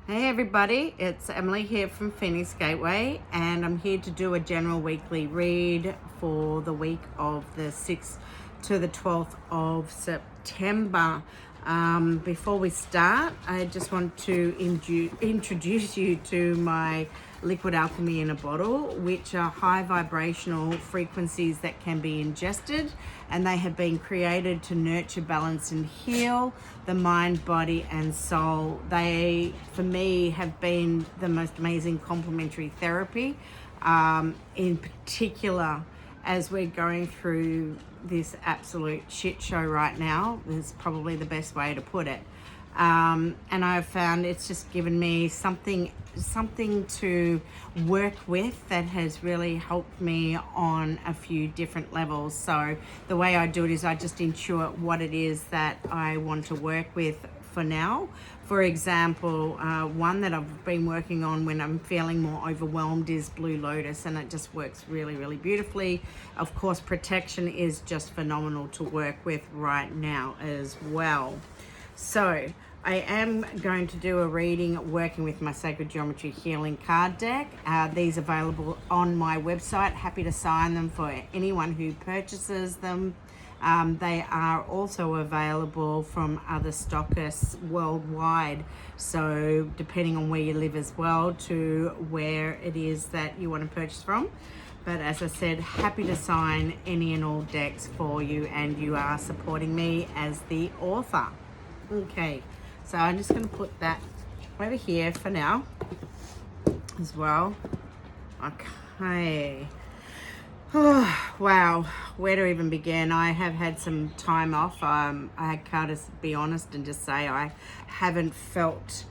Hey everybody, it's Emily here from Phoenix Gateway, and I'm here to do a general weekly read for the week of the 6th to the 12th of September. Before we start, I just want to introduce you to my liquid alchemy in a bottle, which are high vibrational frequencies that can be ingested, and they have been created to nurture, balance and heal the mind, body and soul. They, for me, have been the most amazing complementary therapy, in particular as we're going through this absolute shit show right now. Is probably the best way to put it. And I've found it's just given me something to work with that has really helped me on a few different levels. So the way I do it is I just ensure what it is that I want to work with for now. For example, one that I've been working on when I'm feeling more overwhelmed is Blue Lotus, and it just works really, really beautifully. Of course, protection is just phenomenal to work with right now as well. So I am going to do a reading working with my Sacred Geometry Healing card deck. These are available on my website. Happy to sign them for anyone who purchases them. They are also available from other stockists worldwide. So depending on where you live as well, to where it is that you want to purchase from. But as I said, happy to sign any and all decks for you, and you are supporting me as the author. Okay, so I'm just going to put that over here for now as well. Okay. Oh, wow, where to even begin? I have had some time off. I can't be honest and just say I haven't felt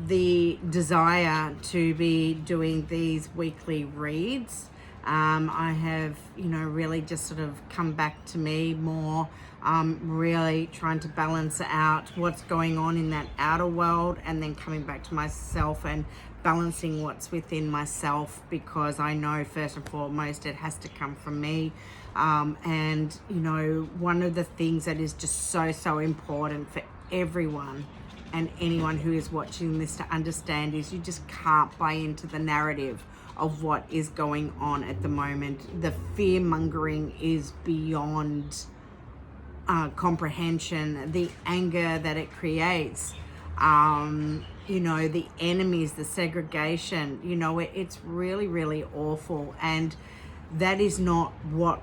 the desire to be doing these weekly reads. I have, really just sort of come back to me more, really trying to balance out what's going on in that outer world, and then coming back to myself and balancing what's within myself, because I know first and foremost it has to come from me. And one of the things that is just so important for everyone and anyone who is watching this to understand is you just can't buy into the narrative of what is going on at the moment. The fear mongering is beyond comprehension. The anger that it creates, the enemies, the segregation, it's really, really awful. And that is not where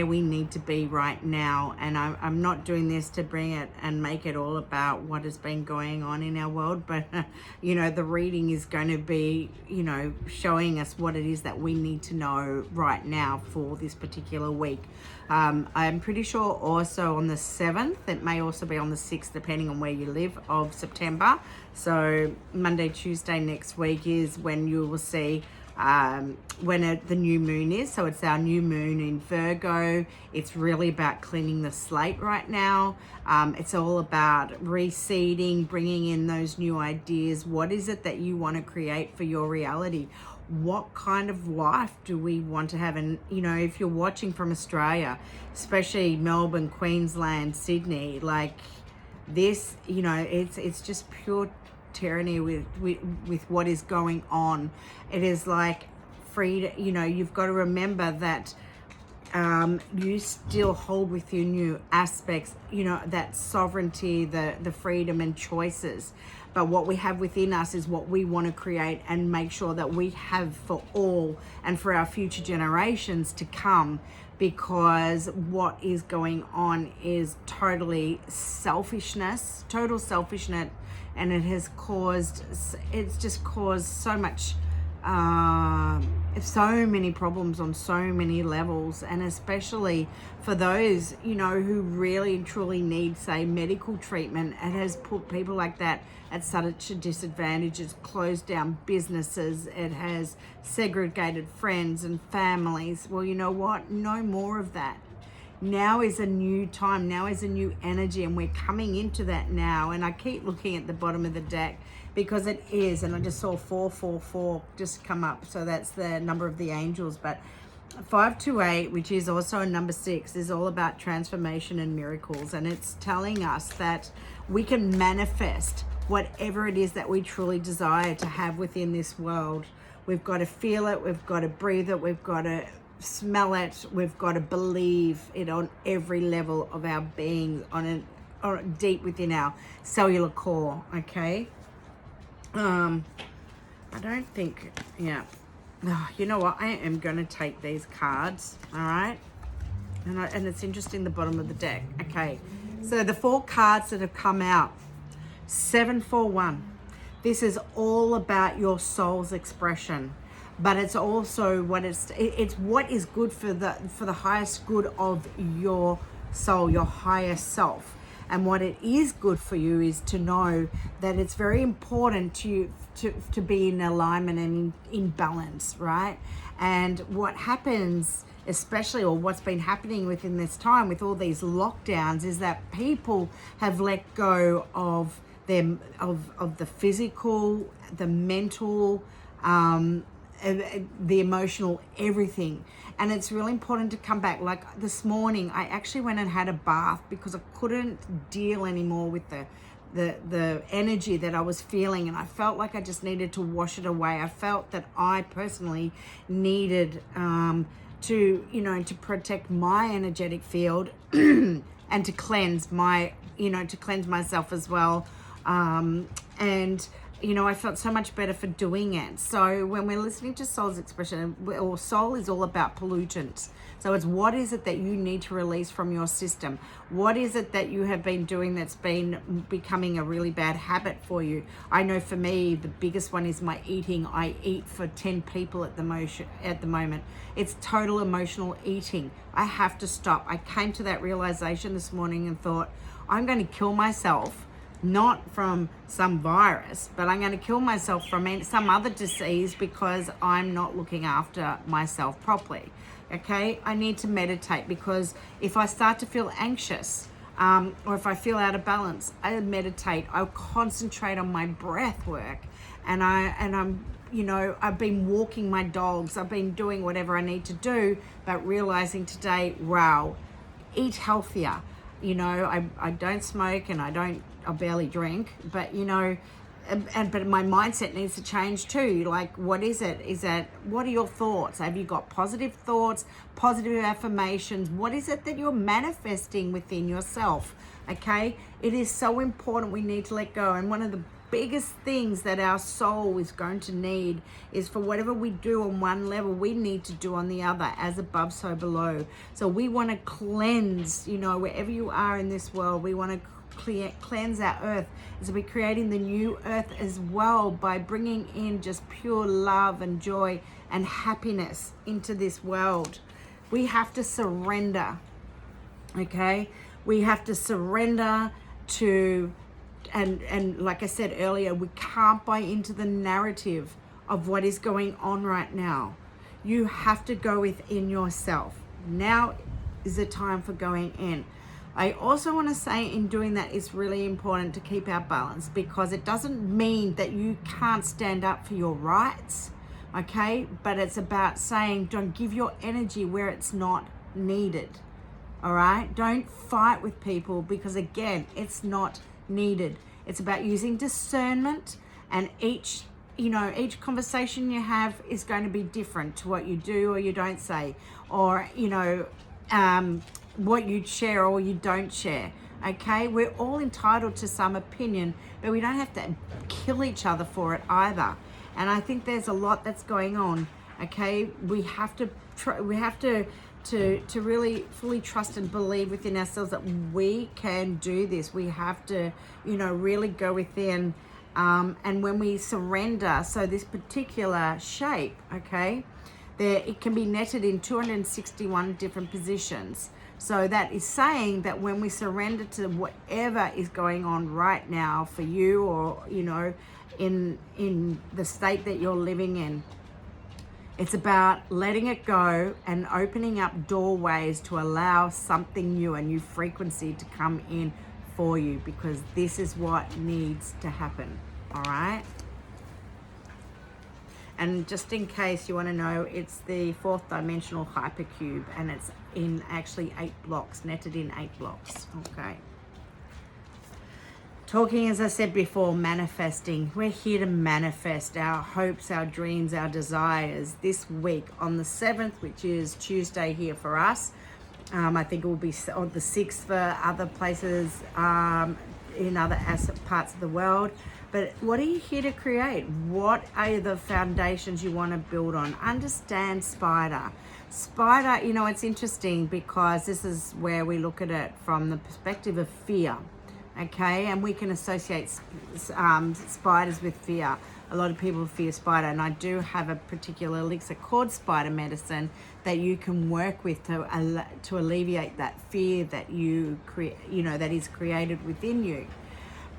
we need to be right now. And I'm not doing this to bring it and make it all about what has been going on in our world, but the reading is going to be showing us what it is that we need to know right now for this particular week. I'm pretty sure also on the 7th, it may also be on the 6th depending on where you live, of September. So Monday, Tuesday next week is when you will see when the new moon is. So it's our new moon in Virgo. It's really about cleaning the slate right now. It's all about reseeding, bringing in those new ideas. What is it that you want to create for your reality? What kind of life do we want to have? And if you're watching from Australia, especially Melbourne, Queensland, Sydney, like this, it's just pure tyranny with what is going on. It is like freedom. You've got to remember that you still hold within you aspects, that sovereignty, the freedom and choices. But what we have within us is what we want to create and make sure that we have for all and for our future generations to come, because what is going on is total selfishness, and it's just caused so much, so many problems on so many levels, and especially for those, who really and truly need, say, medical treatment. It has put people like that at such a disadvantage. It's closed down businesses. It has segregated friends and families. Well, you know what? No more of that. Now is a new time. Now is a new energy, and we're coming into that now. And I keep looking at the bottom of the deck because it is, and I just saw 444 just come up. So that's the number of the angels. But 528, which is also a number 6, is all about transformation and miracles. And it's telling us that we can manifest whatever it is that we truly desire to have within this world. We've got to feel it, we've got to breathe it, we've got to smell it, we've got to believe it on every level of our being, or deep within our cellular core, okay? I don't think, yeah. Oh, you know what? I am going to take these cards, all right? And it's interesting, the bottom of the deck. Okay, so the 4 cards that have come out, 741. This is all about your soul's expression, but it's also it's what is good for the highest good of your soul, your higher self. And what it is good for you is to know that it's very important to be in alignment and in balance, right? And what happens, especially, or what's been happening within this time with all these lockdowns, is that people have let go of them, of the physical, the mental, the emotional, everything. And it's really important to come back. Like this morning, I actually went and had a bath because I couldn't deal anymore with the energy that I was feeling, and I felt like I just needed to wash it away. I felt that I personally needed to protect my energetic field and to cleanse myself as well. And I felt so much better for doing it. So when we're listening to soul's expression, or soul is all about pollutants. So it's what is it that you need to release from your system? What is it that you have been doing that's been becoming a really bad habit for you? I know for me, the biggest one is my eating. I eat for 10 people at the moment. It's total emotional eating. I have to stop. I came to that realization this morning and thought, I'm going to kill myself, not from some virus, but I'm going to kill myself from some other disease because I'm not looking after myself properly. Okay, I need to meditate, because if I start to feel anxious, or if I feel out of balance, I meditate. I'll concentrate on my breath work, and I've been walking my dogs. I've been doing whatever I need to do, but realizing today, wow, eat healthier. I don't smoke and I barely drink, but but my mindset needs to change too. Like, what is it? What are your thoughts? Have you got positive thoughts, positive affirmations? What is it that you're manifesting within yourself? Okay, it is so important. We need to let go. And one of the biggest things that our soul is going to need is for whatever we do on one level, we need to do on the other, as above, so below. So we want to cleanse, wherever you are in this world, we want to cleanse our earth. So we're creating the new earth as well by bringing in just pure love and joy and happiness into this world. We have to surrender, okay? We have to surrender to, and like I said earlier, we can't buy into the narrative of what is going on right now. You have to go within yourself. Now is the time for going in. I also want to say, in doing that, it's really important to keep our balance, because it doesn't mean that you can't stand up for your rights, okay? But it's about saying, don't give your energy where it's not needed, all right? Don't fight with people, because again, it's not needed. It's about using discernment, and each conversation you have is going to be different to what you do or you don't say, or what you share or you don't share. Okay, we're all entitled to some opinion, but we don't have to kill each other for it either. And I think there's a lot that's going on. Okay, we have to really fully trust and believe within ourselves that we can do this. We have to, really go within. And when we surrender, so this particular shape, okay, it can be netted in 261 different positions. So that is saying that when we surrender to whatever is going on right now for you, or, in the state that you're living in, it's about letting it go and opening up doorways to allow something new, a new frequency to come in for you, because this is what needs to happen, all right? And just in case you want to know, it's the 4th dimensional hypercube, and it's in actually 8 blocks, netted in 8 blocks, okay? talking, as I said before, manifesting. We're here to manifest our hopes, our dreams, our desires this week on the 7th, which is Tuesday here for us. I think it will be on the 6th for other places in other parts of the world. But what are you here to create? What are the foundations you want to build on? Understand Spider. Spider, you know, it's interesting because this is where we look at it from the perspective of fear. Okay, and we can associate spiders with fear. A lot of people fear spider, and I do have a particular elixir called Spider Medicine that you can work with to alleviate that fear that you create, you know, that is created within you.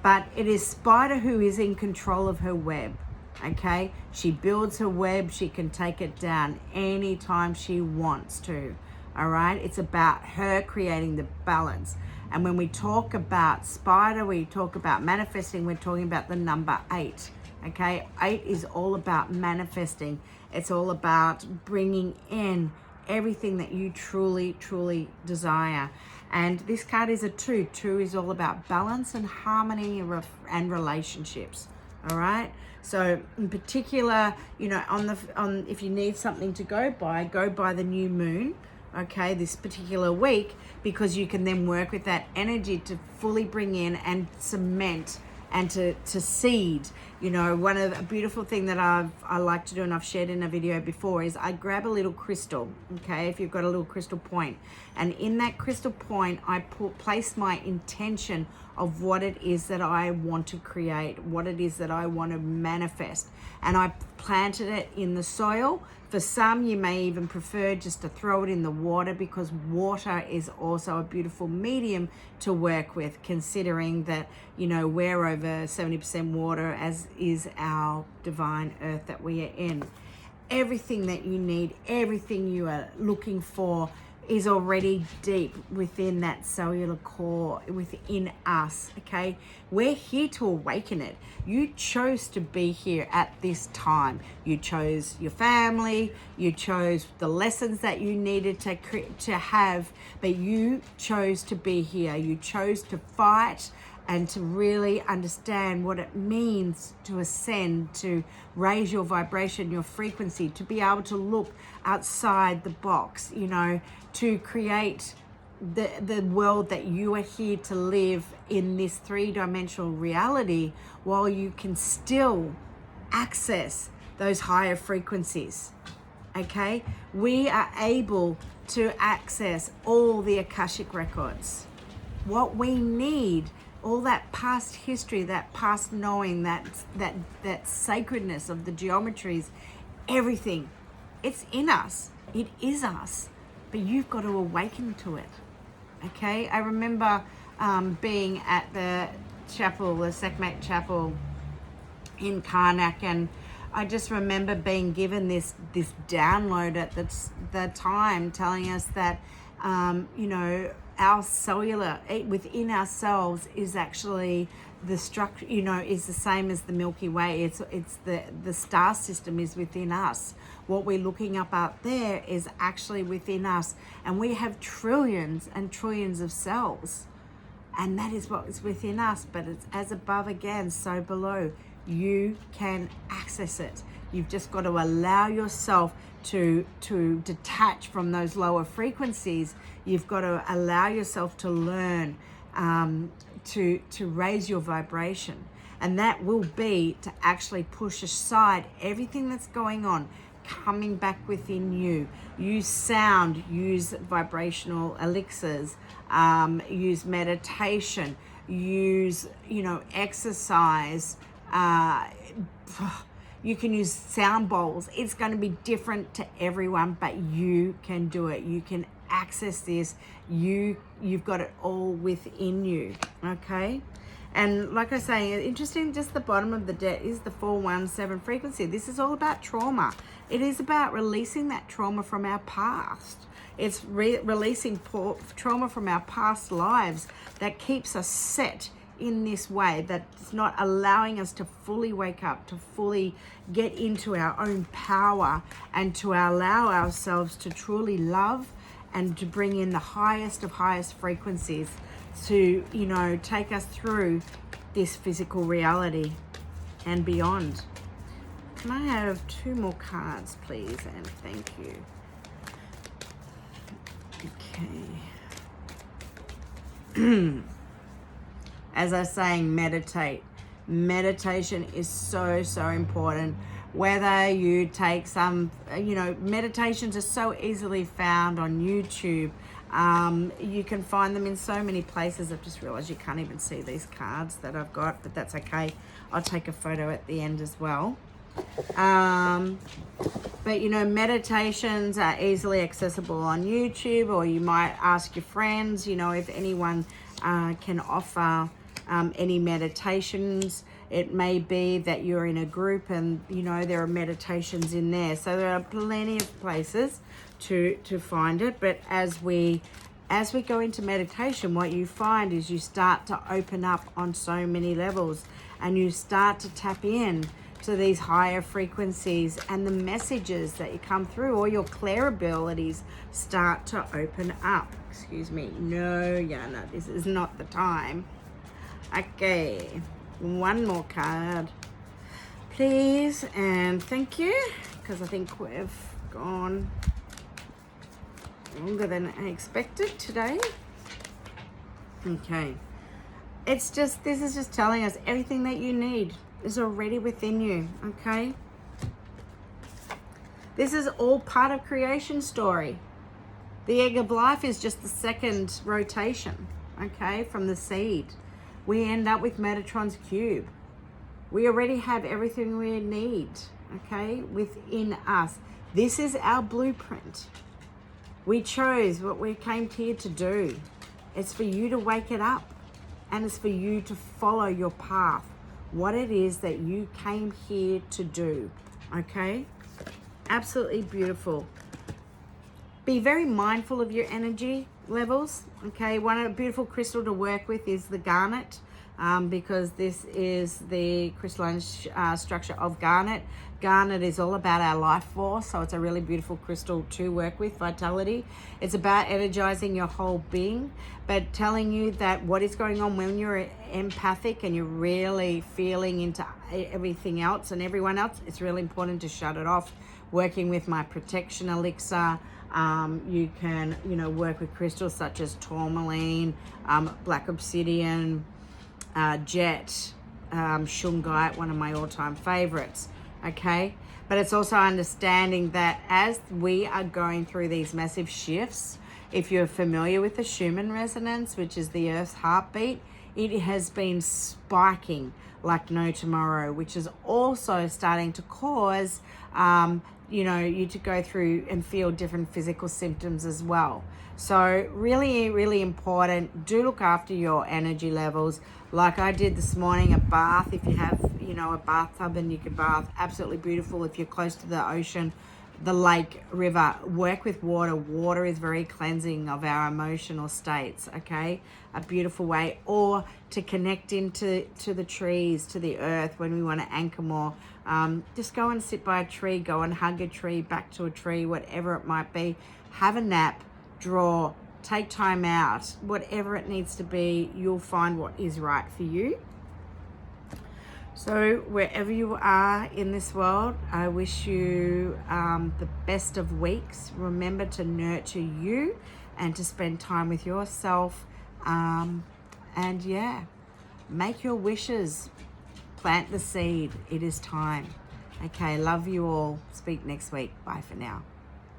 But it is Spider who is in control of her web. Okay, she builds her web. She can take it down anytime she wants to. All right, it's about her creating the balance. And when we talk about Spider, we talk about manifesting, we're talking about the number 8. Okay, 8 is all about manifesting. It's all about bringing in everything that you truly, truly desire. And this card is a 2. 2 is all about balance and harmony and relationships. All right. So in particular, you know, on if you need something to go by the new moon. Okay, this particular week, because you can then work with that energy to fully bring in and cement and to seed. You know, one of the beautiful thing that I like to do, and I've shared in a video before, is I grab a little crystal. Okay, if you've got a little crystal point, and in that crystal point I place my intention of what it is that I want to create, what it is that I want to manifest, and I planted it in the soil. For some, you may even prefer just to throw it in the water, because water is also a beautiful medium to work with, considering that, you know, we're over 70% water, as is our divine earth that we are in. Everything that you need, everything you are looking for is already deep within that cellular core within us. Okay, we're here to awaken it. You chose to be here at this time. You chose your family, you chose the lessons that you needed to have, but you chose to be here. You chose to fight and to really understand what it means to ascend, to raise your vibration, your frequency, to be able to look outside the box, you know, to create the world that you are here to live in, this 3-dimensional reality, while you can still access those higher frequencies. Okay, we are able to access all the Akashic records. What we need, all that past history, that past knowing, that sacredness of the geometries, everything, it's in us. It is us, but you've got to awaken to it. Okay, I remember being at the chapel, the Sekhmet Chapel in Karnak, and I just remember being given this download at the time, telling us that you know, our cellular within ourselves is actually the structure, you know, is the same as the Milky Way. It's the star system is within us. What we're looking up out there is actually within us, and we have trillions and trillions of cells, and that is what is within us. But it's as above again, so below. You can access it. You've just got to allow yourself to detach from those lower frequencies. You've got to allow yourself to learn to raise your vibration, and that will be to actually push aside everything that's going on, coming back within you. Use sound, use vibrational elixirs, use meditation, use, you know, exercise. You can use sound bowls. It's going to be different to everyone, but you can do it. You can access this. You've got it all within you. Okay, and like I say, interesting, just the bottom of the deck is the 417 frequency. This is all about trauma. It is about releasing that trauma from our past. It's releasing trauma from our past lives that keeps us set in this way, that's not allowing us to fully wake up, to fully get into our own power, and to allow ourselves to truly love and to bring in the highest of highest frequencies to, you know, take us through this physical reality and beyond. Can I have 2 more cards, please? And thank you. Okay. As I was saying, meditate. Meditation is so important. Whether you take some, meditations are so easily found on YouTube. You can find them in so many places. I've just realized you can't even see these cards that I've got, but that's okay. I'll take a photo at the end as well. But meditations are easily accessible on YouTube, or you might ask your friends, if anyone can offer any meditations. It may be that you're in a group and there are meditations in there, so there are plenty of places to find it. But as we go into meditation, what you find is you start to open up on so many levels, and you start to tap in to these higher frequencies, and the messages that you come through, or your clair abilities start to open up. Excuse me. No, Yana, this is not the time. Okay, 1 more card, please, and thank you, because I think we've gone longer than I expected today. Okay, this is just telling us everything that you need is already within you. Okay, this is all part of creation story. The egg of life is just the second rotation, okay, from the seed. We end up with Metatron's cube. We already have everything we need, okay, within us. This is our blueprint. We chose what we came here to do. It's for you to wake it up, and it's for you to follow your path, what it is that you came here to do, okay? Absolutely beautiful. Be very mindful of your energy levels, okay? One beautiful crystal to work with is the garnet, because this is the crystalline structure of garnet. Garnet is all about our life force, so it's a really beautiful crystal to work with, vitality. It's about energizing your whole being, but telling you that what is going on when you're empathic and you're really feeling into everything else and everyone else, it's really important to shut it off. Working with my protection elixir, you can, work with crystals such as tourmaline, black obsidian, jet, shungite, one of my all-time favorites. Okay, but it's also understanding that as we are going through these massive shifts, if you're familiar with the Schumann resonance, which is the Earth's heartbeat, it has been spiking like no tomorrow, which is also starting to cause you to go through and feel different physical symptoms as well. So really, really important. Do look after your energy levels. Like I did this morning, a bath. If you have, a bathtub and you can bath, absolutely beautiful. If you're close to the ocean, the lake, river, work with water. Water is very cleansing of our emotional states, okay? A beautiful way. Or to connect into the trees, to the earth when we want to anchor more. Just go and sit by a tree, go and hug a tree, back to a tree, whatever it might be. Have a nap, draw, take time out, whatever it needs to be, you'll find what is right for you. So wherever you are in this world, I wish you the best of weeks. Remember to nurture you and to spend time with yourself. And yeah, make your wishes. Plant the seed. It is time. Okay, love you all. Speak next week. Bye for now.